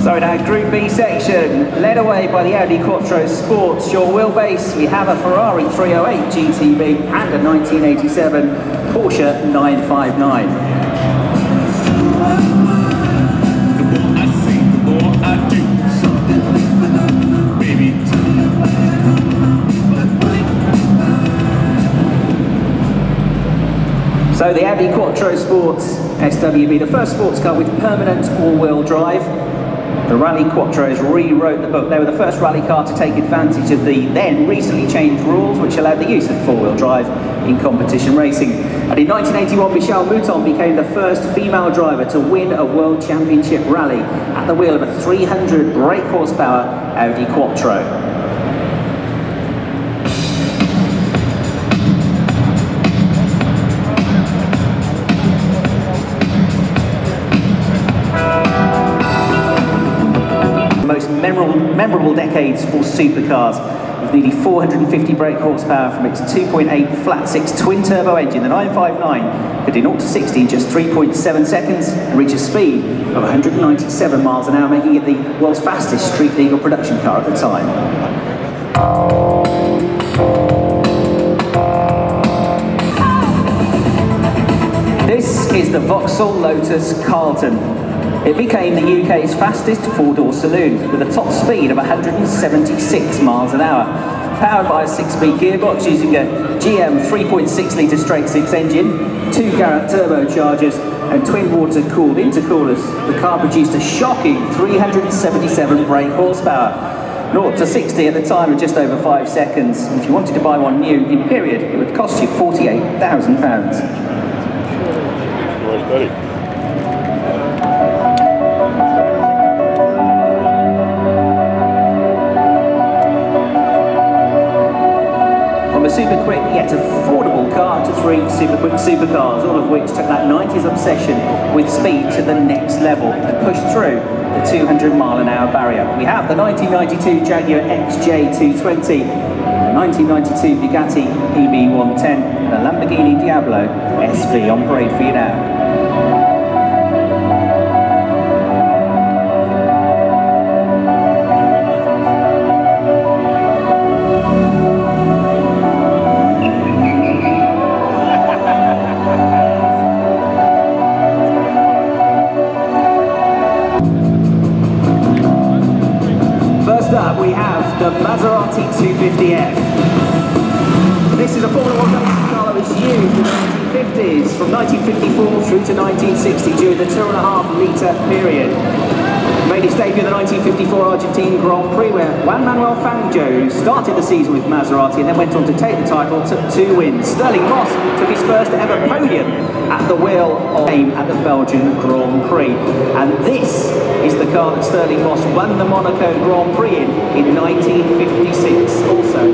So in our Group B section, led away by the Audi Quattro Sport short wheelbase, we have a Ferrari 308 GTB and a 1987 Porsche 959. So the Audi Quattro Sport SWB, the first sports car with permanent all-wheel drive. The Rally Quattros rewrote the book. They were the first rally car to take advantage of the then recently changed rules which allowed the use of four-wheel drive in competition racing. And in 1981, Michelle Mouton became the first female driver to win a World Championship rally at the wheel of a 300 brake horsepower Audi Quattro. Memorable decades for supercars, with nearly 450 brake horsepower from its 2.8 flat-six twin-turbo engine. The 959 could do 0 to 60 in just 3.7 seconds and reach a speed of 197 miles an hour, making it the world's fastest street-legal production car at the time. This is the Vauxhall Lotus Carlton. It became the UK's fastest four-door saloon with a top speed of 176 miles an hour. Powered by a 6-speed gearbox using a GM 3.6-litre straight-six engine, 2 Garrett turbochargers and twin water-cooled intercoolers, the car produced a shocking 377 brake horsepower. 0 to 60 at the time of just over 5 seconds. And if you wanted to buy one new in period, it would cost you £48,000. A super quick yet affordable car to 3 super quick supercars, all of which took that 90s obsession with speed to the next level and pushed through the 200-mile-an-hour barrier. We have the 1992 Jaguar XJ220, the 1992 Bugatti EB110 and a Lamborghini Diablo SV on parade for you now. Up we have the Maserati 250F. This is a Formula 1 racing car that was used in the 1950s, from 1954 through to 1960 during the 2.5-litre period. Made its debut in the 1954 Argentine Grand Prix, where Juan Manuel Fangio started the season with Maserati and then went on to take the title, took 2 wins. Sterling Moss took his first ever podium at the wheel of fame at the Belgian Grand Prix. And this is the car that Sterling Moss won the Monaco Grand Prix in 1956, also